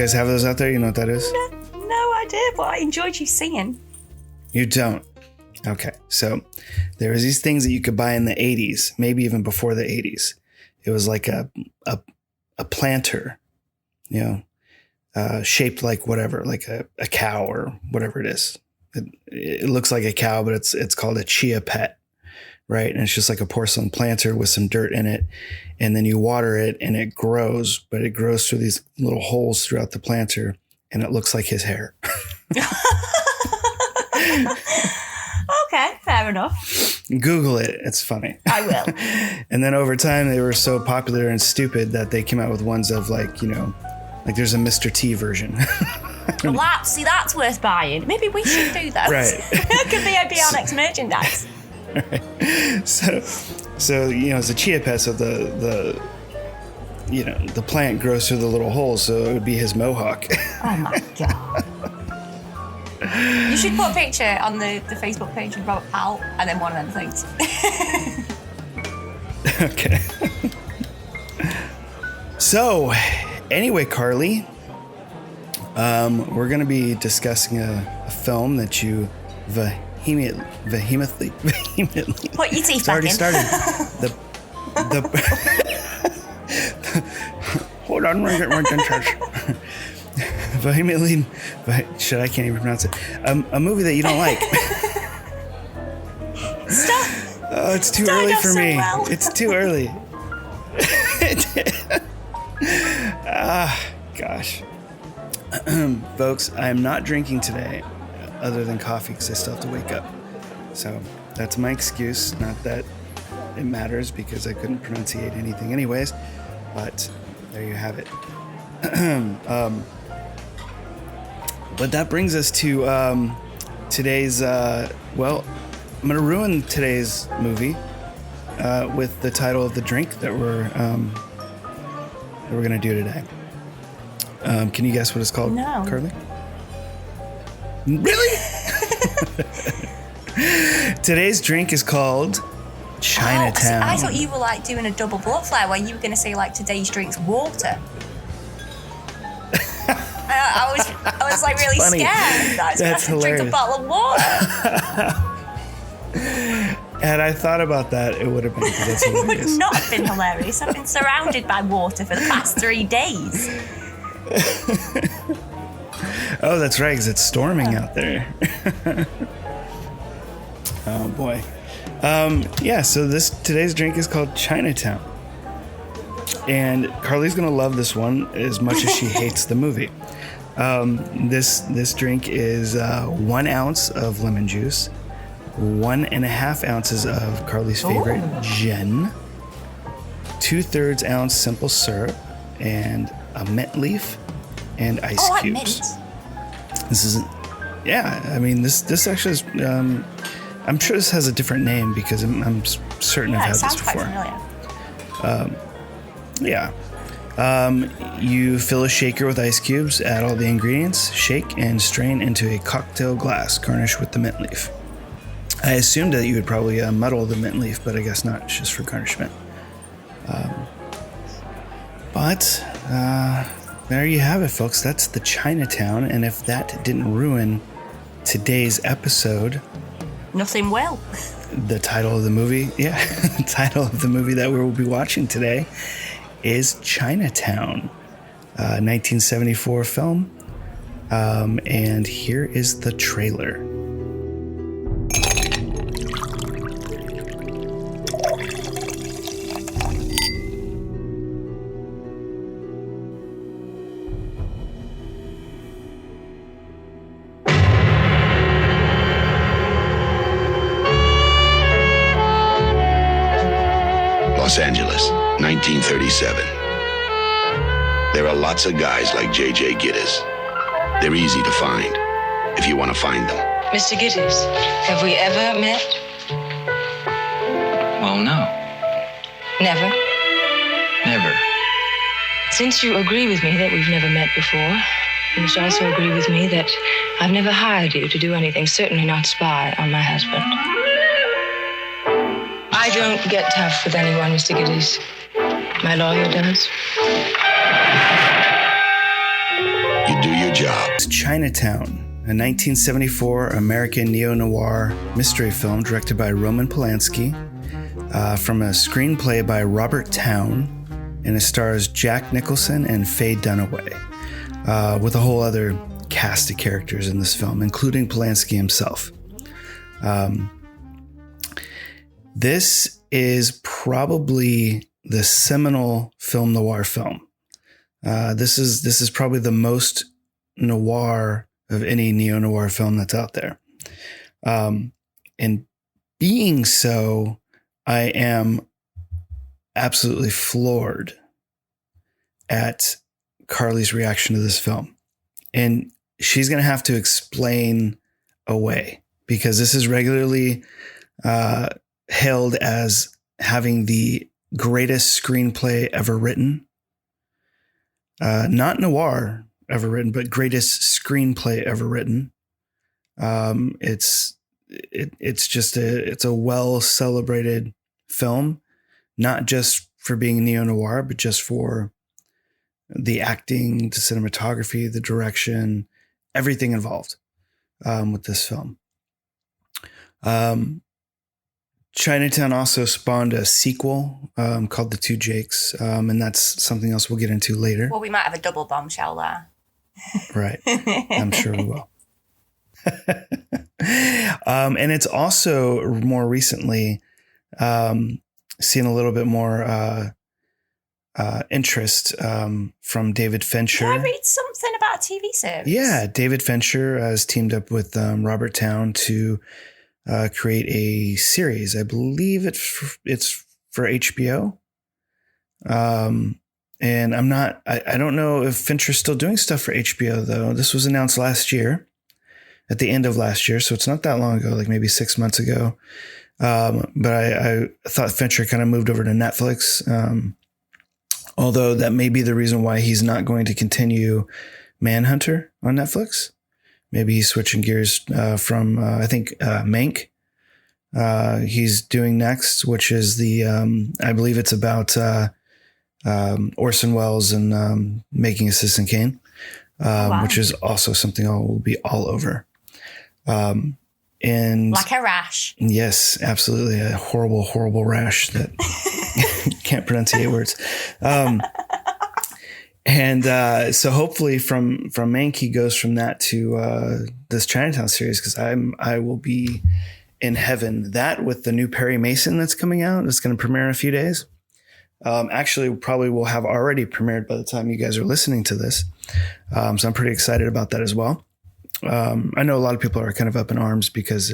guys have those out there? You know what that is? No idea, but I enjoyed you singing. You don't? Okay. So there was these things that you could buy in the 80s, maybe even before the 80s. It was like a planter, shaped like whatever, like a cow or whatever it is. It looks like a cow, but it's called a chia pet, right? And it's just like a porcelain planter with some dirt in it. And then you water it and it grows, but it grows through these little holes throughout the planter and it looks like his hair. Okay, fair enough. Google it. It's funny. I will. And then over time, they were so popular and stupid that they came out with ones of like there's a Mr. T version. Well, that's worth buying. Maybe we should do those. Right. Could be our next merchandise. Right. So it's a chia pet. So the plant grows through the little holes. So it would be his mohawk. Oh my God. You should put a picture on the Facebook page of Robert Powell and then one of them things. Okay. So, anyway, Carly, we're going to be discussing a film that you vehemently. Put your teeth It's back already in. started. Hold on, we're going to vehemently, I can't even pronounce it. A movie that you don't like. Stop. Oh, it's too early for me. Well. It's too early. Gosh. Folks, I am not drinking today other than coffee because I still have to wake up. So that's my excuse. Not that it matters because I couldn't pronunciate anything anyways. But there you have it. But that brings us to today's, I'm going to ruin today's movie with the title of the drink that we're going to do today. Can you guess what it's called, No. Carly? Really? Today's drink is called Chinatown. Oh, I thought you were like doing a double bluff there where you were going to say like today's drink's water. I was like really funny. scared. I was going That's to drink a hilarious. bottle of water. Had I thought about that, it would have been. That's It would hilarious. not have been hilarious. I've been surrounded by water for the past 3 days. Oh, that's right, because it's storming out there. Oh boy. So today's drink is called Chinatown. And Carly's gonna love this one as much as she hates the movie. This drink is 1 ounce of lemon juice, 1.5 ounces of Carly's favorite gin, 2/3 ounce simple syrup, and a mint leaf and ice Oh, like cubes. mint. This is, I mean, this actually is. I'm sure this has a different name because I'm certain Yeah, I've it had sounds this quite before. familiar. Yeah. You fill a shaker with ice cubes, add all the ingredients, shake, and strain into a cocktail glass, garnish with the mint leaf. I assumed that you would probably muddle the mint leaf, but I guess not. It's just for garnishment. But there you have it, folks. That's the Chinatown. And if that didn't ruin today's episode, Nothing will. the title of the movie, the title of the movie that we will be watching today is Chinatown, 1974 film. And here is the trailer. Los Angeles, 1937. There are lots of guys like J.J. Gittes. They're easy to find, if you want to find them. Mr. Gittes, have we ever met? Well, no, Never. never. Since you agree with me that we've never met before, you must also agree with me that I've never hired you to do anything, certainly not spy on my husband. I don't get tough with anyone, Mr. Gittes. My lawyer does. job. It's Chinatown, a 1974 American neo-noir mystery film directed by Roman Polanski, from a screenplay by Robert Towne, and it stars Jack Nicholson and Faye Dunaway, with a whole other cast of characters in this film, including Polanski himself. This is probably the seminal film noir film. This is probably the most noir of any neo-noir film that's out there. And being so, I am absolutely floored at Carly's reaction to this film. And she's going to have to explain away, because this is regularly hailed as having the greatest screenplay ever written. Not noir ever written, but greatest screenplay ever written. It's a well celebrated film, not just for being neo-noir, but just for the acting, the cinematography, the direction, everything involved with this film. Chinatown also spawned a sequel called The Two Jakes, and that's something else we'll get into later. Well, we might have a double bombshell there. Right. I'm sure we will. And it's also more recently seen a little bit more interest from David Fincher. Did I read something about a TV series? Yeah, David Fincher has teamed up with Robert Towne to create a series. I believe it's for HBO. And I don't know if Fincher's still doing stuff for HBO though. This was announced last year, at the end of last year. So it's not that long ago, like maybe 6 months ago. But I thought Fincher kind of moved over to Netflix. Although that may be the reason why he's not going to continue Manhunter on Netflix. Maybe he's switching gears from, I think, Mank. He's doing next, which is I believe it's about Orson Welles and Making a Citizen Kane, Wow. which is also something I will be all over. And Like a rash. yes, absolutely. A horrible, horrible rash that can't pronunciate words. So hopefully from Mank, he goes from that to this Chinatown series, because I will be in heaven. That with the new Perry Mason that's coming out, it's going to premiere in a few days. Actually, probably will have already premiered by the time you guys are listening to this. So I'm pretty excited about that as well. I know a lot of people are kind of up in arms because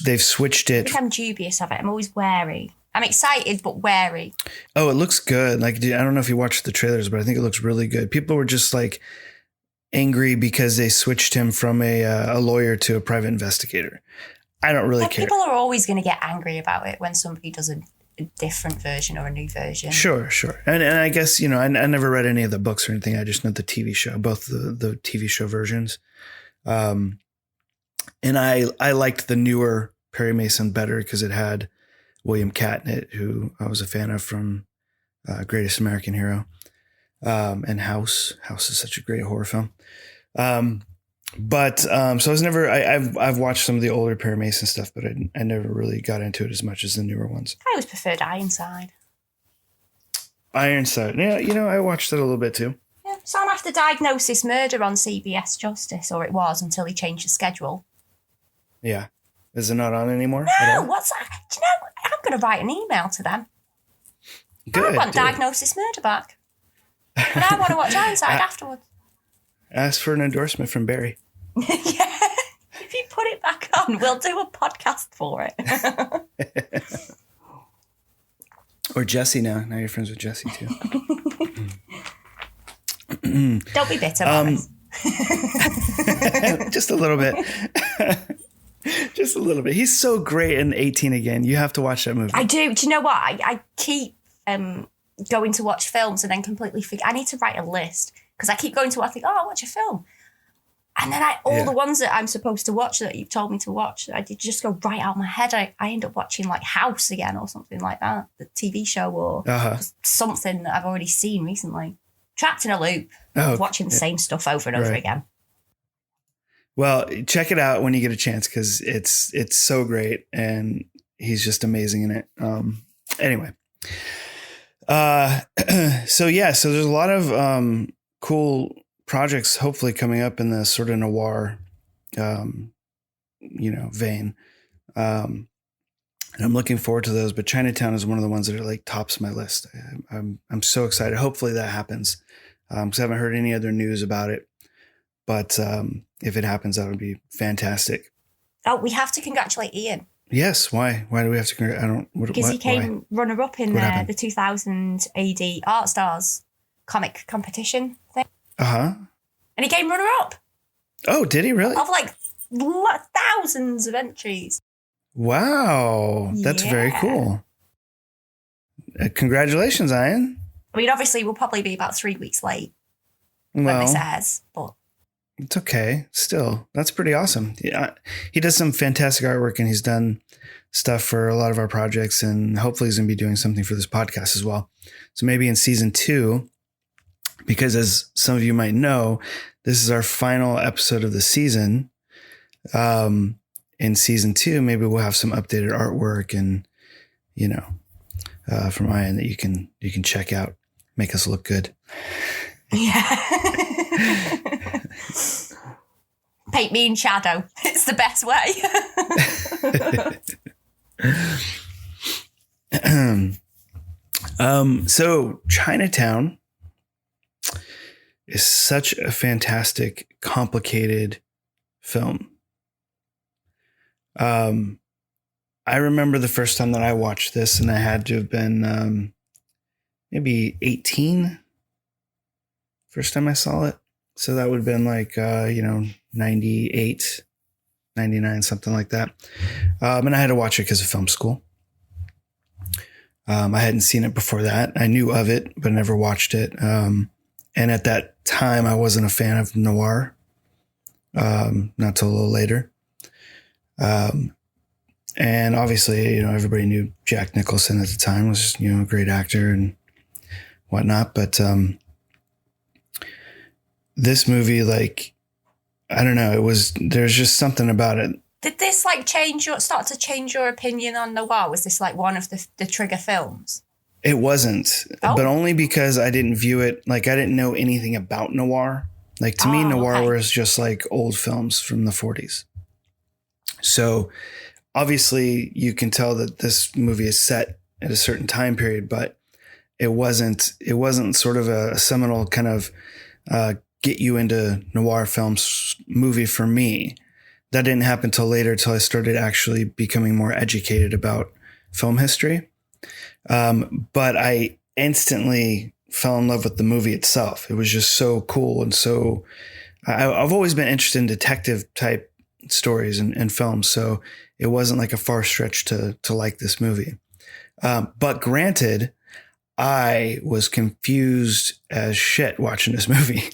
they've switched I it. think I'm dubious of it. I'm always wary. I'm excited, but wary. Oh, it looks good. Like, I don't know if you watched the trailers, but I think it looks really good. People were just like angry because they switched him from a lawyer to a private investigator. I don't really care. People are always going to get angry about it when somebody does a different version or a new version. Sure. And I guess, I never read any of the books or anything. I just know the TV show, both the TV show versions. And I liked the newer Perry Mason better because it had William Catnett, who I was a fan of from Greatest American Hero, and House. House is such a great horror film. So I was never. I've watched some of the older Perry Mason stuff, but I never really got into it as much as the newer ones. I always preferred Ironside. Ironside, yeah, I watched that a little bit too. Yeah, so I'm after Diagnosis Murder on CBS Justice, or it was until he changed the schedule. Yeah, is it not on anymore? No, what's that? Do you know? I'm going to write an email to them. Good. I want do it. Diagnosis Murder back, and I want to watch Ironside afterwards. Ask for an endorsement from Barry. Yeah, if you put it back on, we'll do a podcast for it. Or Jesse now. Now you're friends with Jesse too. Don't be bitter, Boris. Just a little bit. Just a little bit. He's so great in 18 Again. You have to watch that movie. I do. Do you know what? I keep going to watch films and then completely forget. I need to write a list because I keep going to. I think, I'll watch a film, and then all the ones that I'm supposed to watch that you've told me to watch, I did just go right out of my head. I end up watching like House again or something like that, the TV show or something that I've already seen recently. trapped in a loop, watching the same stuff over and over again. Well, check it out when you get a chance because it's so great and he's just amazing in it. Anyway, so there's a lot of cool projects hopefully coming up in the sort of noir, vein. And I'm looking forward to those. But Chinatown is one of the ones that are like tops my list. I'm so excited. Hopefully that happens because I haven't heard any other news about it. But if it happens, that would be fantastic. Oh, we have to congratulate Ian. Yes. Why? Why do we have to congratulate? Because he came runner-up in the 2000 AD Art Stars comic competition thing. Uh-huh. And he came runner-up. Oh, did he really? Of like thousands of entries. Wow. That's very cool. Congratulations, Ian. I mean, obviously, we'll probably be about 3 weeks late when this airs, but it's okay. Still, that's pretty awesome. Yeah, he does some fantastic artwork and he's done stuff for a lot of our projects and hopefully he's going to be doing something for this podcast as well. So maybe in season 2, because as some of you might know, this is our final episode of the season. In season 2, maybe we'll have some updated artwork and, from Ian that you can check out, make us look good. Yeah. Paint me in shadow. It's the best way. So Chinatown is such a fantastic, complicated film. I remember the first time that I watched this and I had to have been maybe 18. First time I saw it. So that would have been like, 98, 99, something like that. And I had to watch it because of film school. I hadn't seen it before that. I knew of it, but never watched it. And at that time, I wasn't a fan of noir. Not till a little later. And obviously, everybody knew Jack Nicholson at the time was, a great actor and whatnot. But this movie, I don't know, there's just something about it. Did this start to change your opinion on noir? Was this like one of the trigger films? It wasn't, but only because I didn't view it, I didn't know anything about noir. To me, noir was just like old films from the 40s. So obviously you can tell that this movie is set at a certain time period, but it wasn't sort of a seminal kind of get you into noir films movie for me. That didn't happen till later, till I started actually becoming more educated about film history. But I instantly fell in love with the movie itself. It was just so cool. And so I've always been interested in detective type stories and films. So it wasn't like a far stretch to like this movie. But granted, I was confused as shit watching this movie.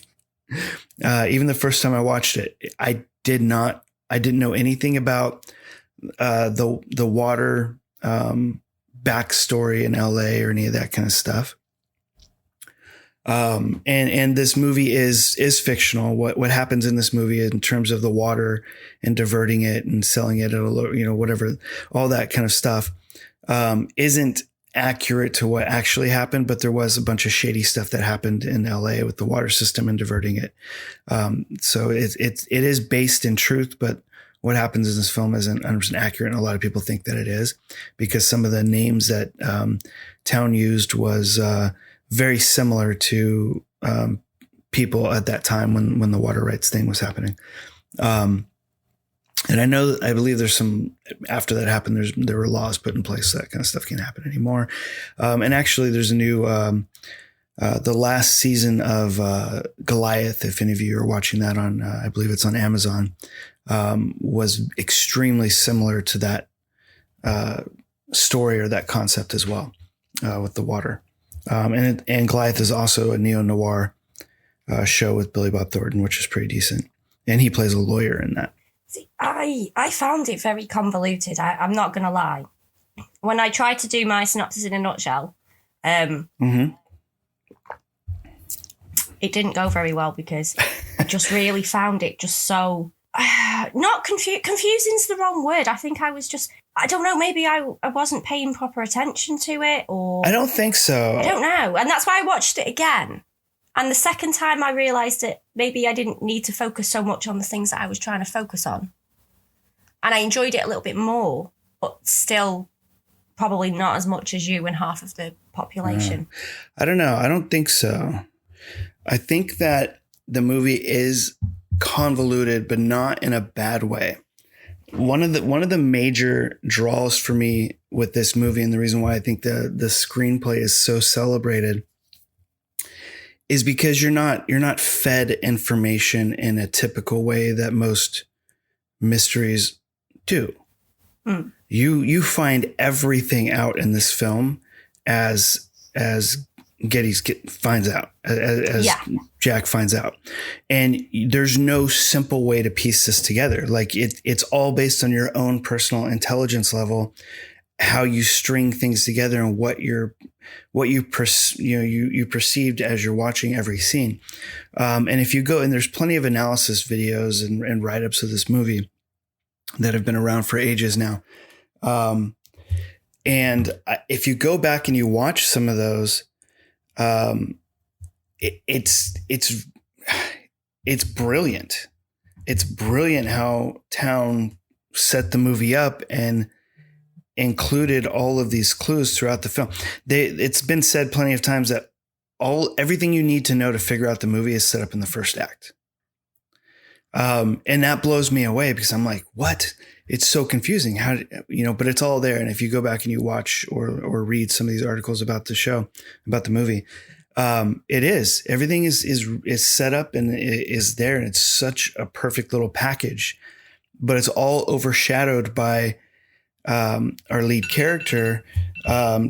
Even the first time I watched it, I didn't know anything about the water backstory in LA or any of that kind of stuff. And this movie is fictional. What happens in this movie in terms of the water and diverting it and selling it at a low, whatever, all that kind of stuff, isn't accurate to what actually happened, but there was a bunch of shady stuff that happened in LA with the water system and diverting it. So it is based in truth, but what happens in this film isn't 100% accurate. And a lot of people think that it is because some of the names that Town used was very similar to people at that time when the water rights thing was happening. And I believe there's some, after that happened, there were laws put in place so that kind of stuff can't happen anymore. And actually there's a new, the last season of Goliath, if any of you are watching that on, I believe it's on Amazon, was extremely similar to that story or that concept as well, with the water. And Goliath is also a neo-noir show with Billy Bob Thornton, which is pretty decent. And he plays a lawyer in that. See, I found it very convoluted. I'm not going to lie. When I tried to do my synopsis in a nutshell, it didn't go very well because I just really found it just so not confusing's the wrong word. I think I was just, I don't know, maybe I wasn't paying proper attention to it, or I don't think so. I don't know. And that's why I watched it again. And the second time I realised that maybe I didn't need to focus so much on the things that I was trying to focus on. And I enjoyed it a little bit more, but still probably not as much as you and half of the population. I don't know. I don't think so. I think that the movie is convoluted, but not in a bad way. One of the major draws for me with this movie, and the reason why I think the screenplay is so celebrated, is because you're not fed information in a typical way that most mysteries do. Mm. You find everything out in this film as Geddes finds out, as Jack finds out. And there's no simple way to piece this together. Like it's all based on your own personal intelligence level, how you string things together and what you perceived as you're watching every scene. And if you go, and there's plenty of analysis videos and write-ups of this movie that have been around for ages now. And if you go back and you watch some of those, it's brilliant. It's brilliant how Town set the movie up and included all of these clues throughout the film. It's been said plenty of times that everything you need to know to figure out the movie is set up in the first act. And that blows me away because I'm like, what? It's so confusing. But it's all there. And if you go back and you watch or read some of these articles about the show, about the movie, it is, everything is set up and is there. And it's such a perfect little package, but it's all overshadowed by, our lead character,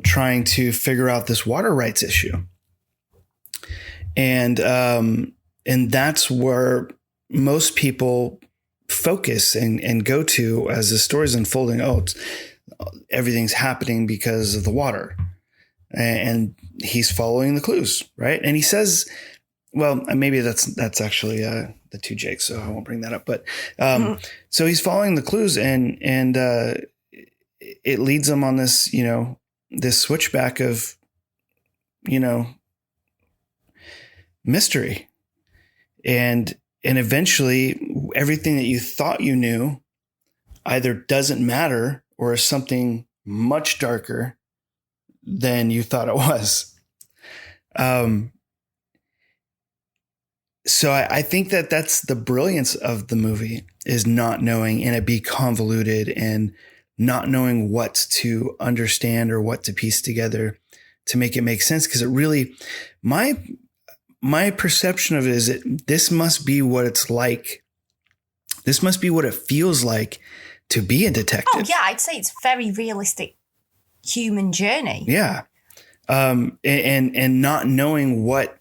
trying to figure out this water rights issue. And that's where most people focus and go to as the story's unfolding. Everything's happening because of the water, and he's following the clues, right? And he says, well, maybe that's actually the two Jakes, so I won't bring that up. But so he's following the clues, and it leads him on this, this switchback of, mystery, and eventually everything that you thought you knew either doesn't matter or is something much darker than you thought it was. So I think that that's the brilliance of the movie, is not knowing, and it be convoluted and not knowing what to understand or what to piece together to make it make sense. Because it really, my perception of it is that this must be what it's like. This must be what it feels like to be a detective. Oh yeah, I'd say it's very realistic human journey. Yeah. And not knowing what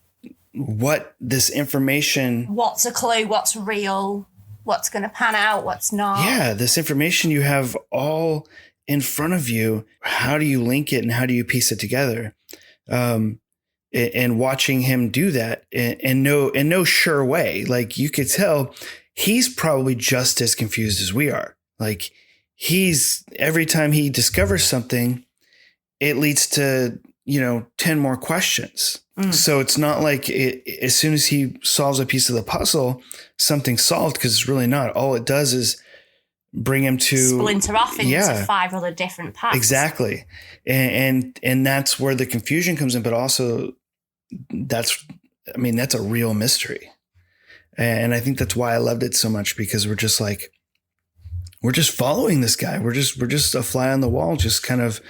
this information, what's a clue, what's real, what's going to pan out, what's not. Yeah. This information you have all in front of you. How do you link it and how do you piece it together? And watching him do that in no sure way. Like, you could tell he's probably just as confused as we are. Like, every time he discovers something, it leads to, 10 more questions. So it's not like as soon as he solves a piece of the puzzle, something's solved, because it's really not. All it does is bring him to splinter off into 5 other different paths. Exactly. And that's where the confusion comes in, but also that's a real mystery. And I think that's why I loved it so much, because we're just following this guy. We're just a fly on the wall, just kind of,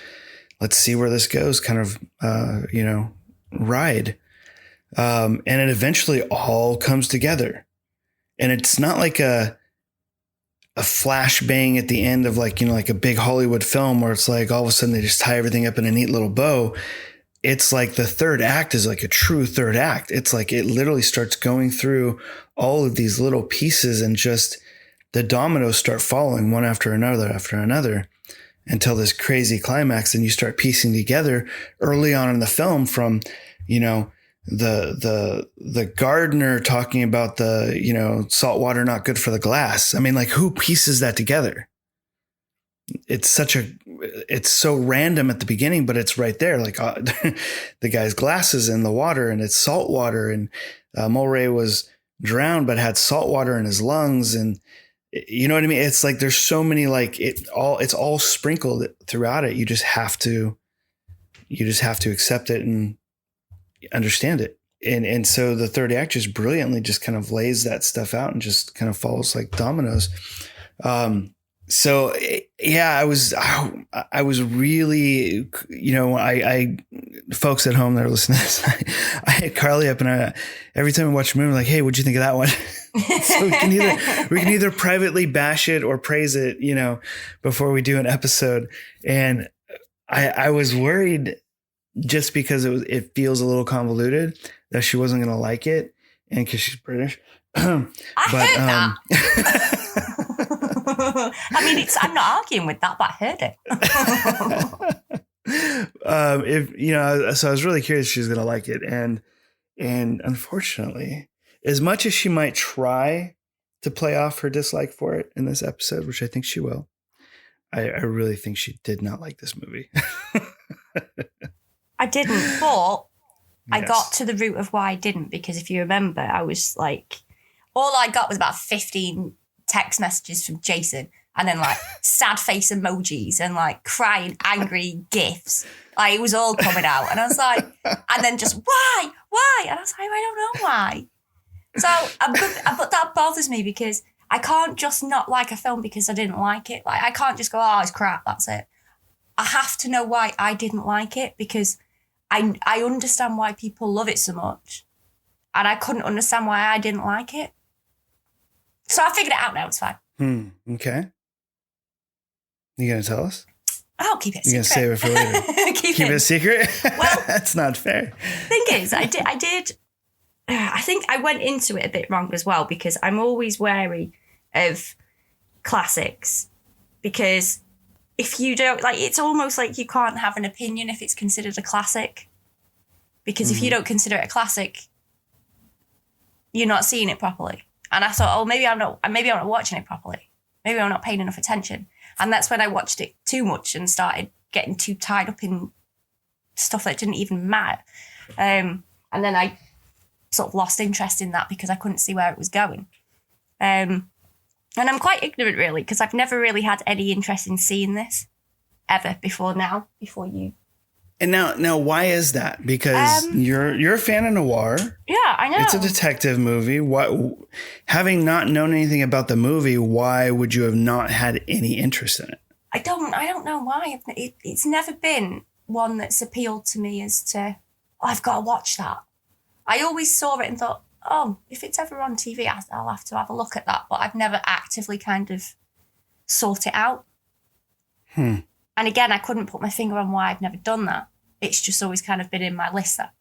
let's see where this goes, kind of, ride. And it eventually all comes together, and it's not like a flash bang at the end of like a big Hollywood film where it's like all of a sudden they just tie everything up in a neat little bow. It's like the third act is like a true third act. It's like it literally starts going through all of these little pieces, and just the dominoes start falling one after another until this crazy climax. And you start piecing together early on in the film from, the gardener talking about the, salt water not good for the glass. I mean, like, who pieces that together? It's so random at the beginning, but it's right there. Like the guy's glasses in the water, and it's salt water, and Mulray was drowned but had salt water in his lungs, and you know what I mean? It's like there's so many, like, it's all sprinkled throughout it. You just have to accept it and understand it. And so the third act just brilliantly just kind of lays that stuff out and just kind of falls like dominoes. So yeah, I was really, I folks at home that are listening to this, I hit Carly up, and every time I watch a movie, I'm like, hey, what'd you think of that one? So we can either privately bash it or praise it, before we do an episode. And I was worried, just because it feels a little convoluted, that she wasn't going to like it, and because she's British. I heard that. I mean, I'm not arguing with that, but I heard it. So I was really curious if she was going to like it, and unfortunately, as much as she might try to play off her dislike for it in this episode, which I think she will, I really think she did not like this movie. I didn't, but I got to the root of why I didn't, because if you remember, I was like, all I got was about 15 text messages from Jason, and then like sad face emojis and like crying, angry GIFs. Like, it was all coming out. And I was like, and then just, why? And I was like, I don't know why. So, but that bothers me, because I can't just not like a film because I didn't like it. Like, I can't just go, oh, it's crap, that's it. I have to know why I didn't like it, because I understand why people love it so much. And I couldn't understand why I didn't like it. So I figured it out now, it's fine. Okay. You going to tell us? I'll keep it a secret. You're going to save it for later? Keep it a secret? Well, that's not fair. Thing is, I think I went into it a bit wrong as well, because I'm always wary of classics, because if you don't, like, it's almost like you can't have an opinion if it's considered a classic, because if you don't consider it a classic, you're not seeing it properly. And I thought, oh, maybe I'm not watching it properly. Maybe I'm not paying enough attention. And that's when I watched it too much and started getting too tied up in stuff that didn't even matter. And then I sort of lost interest in that because I couldn't see where it was going. And I'm quite ignorant, really, because I've never really had any interest in seeing this ever before you. And now, why is that? Because you're a fan of noir. Yeah, I know. It's a detective movie. Having not known anything about the movie, why would you have not had any interest in it? I don't know why. It's never been one that's appealed to me as to, oh, I've got to watch that. I always saw it and thought, oh, if it's ever on TV, I'll have to have a look at that. But I've never actively kind of sought it out. And again, I couldn't put my finger on why I've never done that. It's just always kind of been in my list that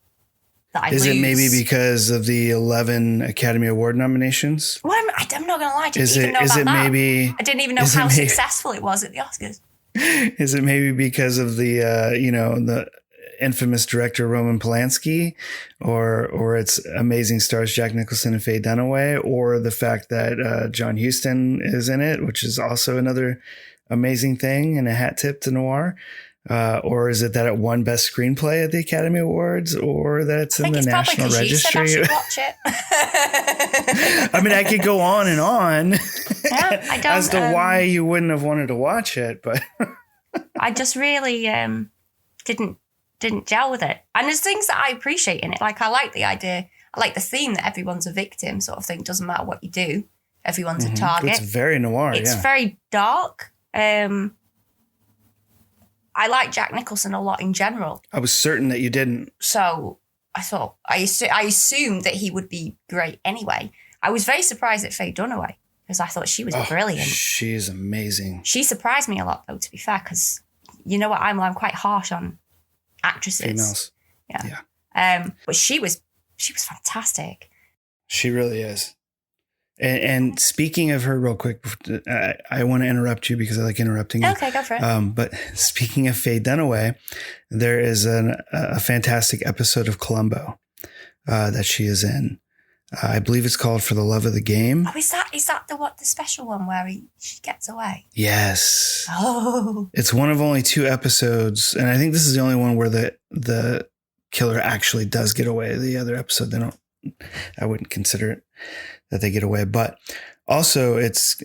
I lose. Is it maybe because of the 11 Academy Award nominations? Well, I'm not going to lie. I didn't even know about that. I didn't even know how successful it was at the Oscars. Is it maybe because of the, the infamous director Roman Polanski, or its amazing stars Jack Nicholson and Faye Dunaway, or the fact that John Huston is in it, which is also another amazing thing and a hat tip to noir? Or is it that it won Best Screenplay at the Academy Awards, or that it's in the National Registry? I should watch it. I mean, I could go on and on as to why you wouldn't have wanted to watch it, but I just really didn't gel with it. And there's things that I appreciate in it. Like, I like the idea, I like the theme that everyone's a victim sort of thing. Doesn't matter what you do, everyone's a target. It's very noir. It's very dark. I like Jack Nicholson a lot in general. I was certain that you didn't. So I thought, I assumed that he would be great anyway. I was very surprised at Faye Dunaway, because I thought she was brilliant. She's amazing. She surprised me a lot, though, to be fair, because you know what, I'm quite harsh on actresses. Females. Yeah. But she was fantastic. She really is. And speaking of her real quick, I want to interrupt you because I like interrupting you. Okay, go for it. But speaking of Faye Dunaway, there is a fantastic episode of Columbo that she is in. I believe it's called For the Love of the Game. Oh, is that the special one where she gets away? Yes. Oh. It's one of only 2 episodes, and I think this is the only one where the killer actually does get away. The other episode, I wouldn't consider it that they get away. But also, it's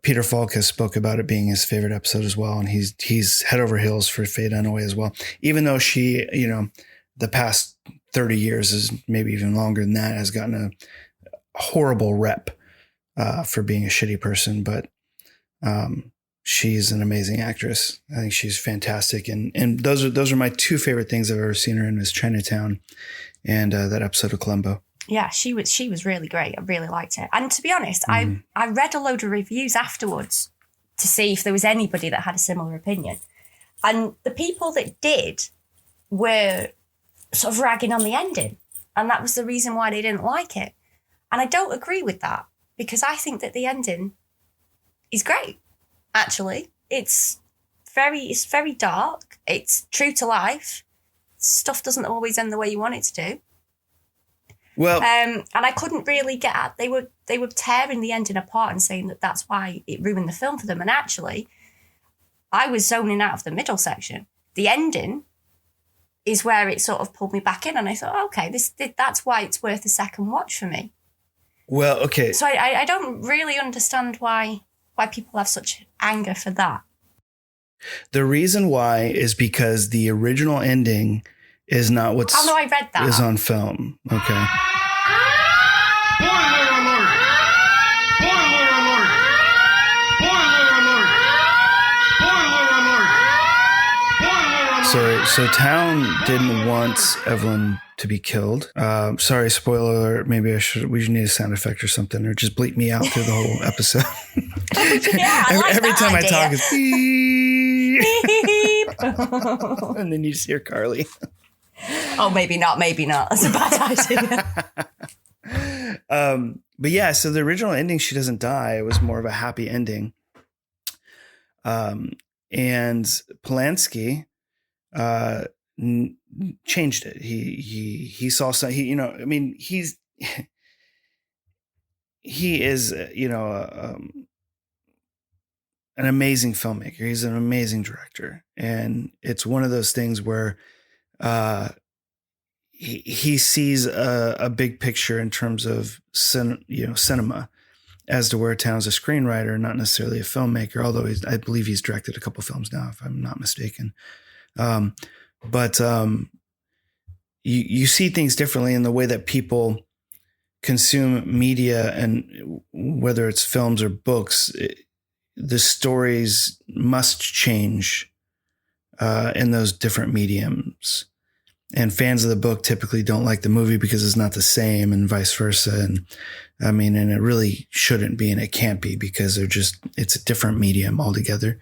Peter Falk has spoke about it being his favorite episode as well, and he's head over heels for Faye Dunaway as well. Even though she, the past 30 years is maybe even longer than that, has gotten a horrible rep for being a shitty person, but she's an amazing actress. I think she's fantastic, and those are my 2 favorite things I've ever seen her in, is Chinatown and that episode of Columbo. Yeah, she was really great. I really liked it. And to be honest, I read a load of reviews afterwards to see if there was anybody that had a similar opinion. And the people that did were sort of ragging on the ending. And that was the reason why they didn't like it. And I don't agree with that, because I think that the ending is great, actually. It's very dark. It's true to life. Stuff doesn't always end the way you want it to do. Well, and I couldn't really get at, they were tearing the ending apart and saying that that's why it ruined the film for them. And actually, I was zoning out of the middle section. The ending is where it sort of pulled me back in, and I thought, okay, that's why it's worth a second watch for me. Well, okay. So I don't really understand why people have such anger for that. The reason why is because the original ending is not what's I read that. Is on film. Okay. So Town didn't want Evelyn to be killed. Sorry, spoiler alert. Maybe we should need a sound effect or something, or just bleep me out through the whole episode. Yeah, every time idea. I talk, it's beep. And then you just hear Carly. Oh, maybe not. That's a bad idea. But yeah, so the original ending, she doesn't die. It was more of a happy ending. And Polanski changed it. He saw some. He is an amazing filmmaker. He's an amazing director, and it's one of those things where he sees a big picture in terms of cinema, as to where Town's a screenwriter, not necessarily a filmmaker, although I believe he's directed a couple films now, if I'm not mistaken. But you see things differently in the way that people consume media, and whether it's films or books, the stories must change in those different mediums. And fans of the book typically don't like the movie because it's not the same, and vice versa. And and it really shouldn't be, and it can't be, because it's a different medium altogether.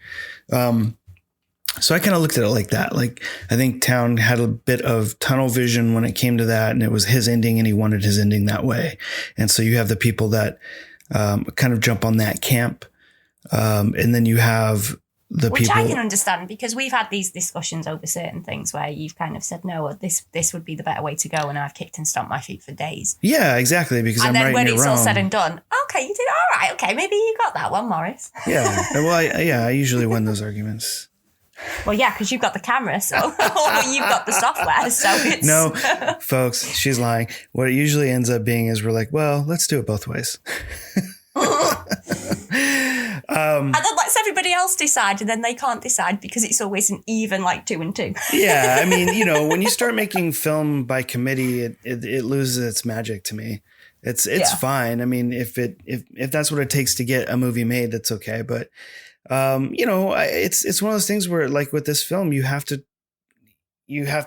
So I kind of looked at it like that. Like, I think Town had a bit of tunnel vision when it came to that, and it was his ending, and he wanted his ending that way. And so you have the people that kind of jump on that camp. And then you have the Which people. I can understand, because we've had these discussions over certain things where you've kind of said, no, this would be the better way to go, and I've kicked and stomped my feet for days. Yeah, exactly. Because and I'm then right when and you're it's wrong. all said and done, okay, you did all right. Okay, maybe you got that one, Morris. Yeah. Well, I usually win those arguments. Well, yeah, because you've got the camera, so or you've got the software, so it's No, folks, she's lying. What it usually ends up being is we're like, well, let's do it both ways. And then lets everybody else decide, and then they can't decide because it's always an even, like 2 and 2. Yeah, when you start making film by committee, it loses its magic to me. It's fine. If that's what it takes to get a movie made, that's okay. But it's one of those things where, like with this film, you have to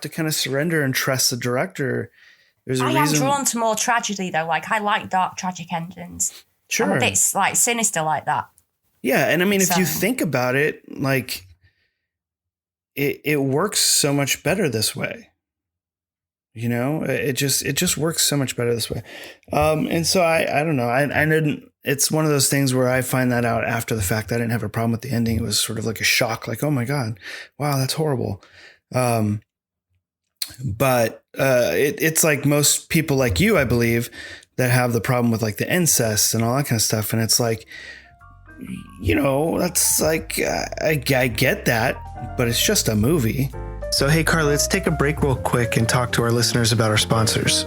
kind of surrender and trust the director. There's a reason. am drawn to more tragedy, though. Like, I like dark, tragic endings. Sure. I'm a bit like sinister like that. Yeah, and if you think about it, like it works so much better this way. It just works so much better this way. And so I don't know. I didn't. It's one of those things where I find that out after the fact. I didn't have a problem with the ending. It was sort of like a shock, like, oh my God, wow, that's horrible. But it's like most people like you, I believe, that have the problem with like the incest and all that kind of stuff. And it's like, that's like, I get that, but it's just a movie. So, hey, Carly, let's take a break real quick and talk to our listeners about our sponsors.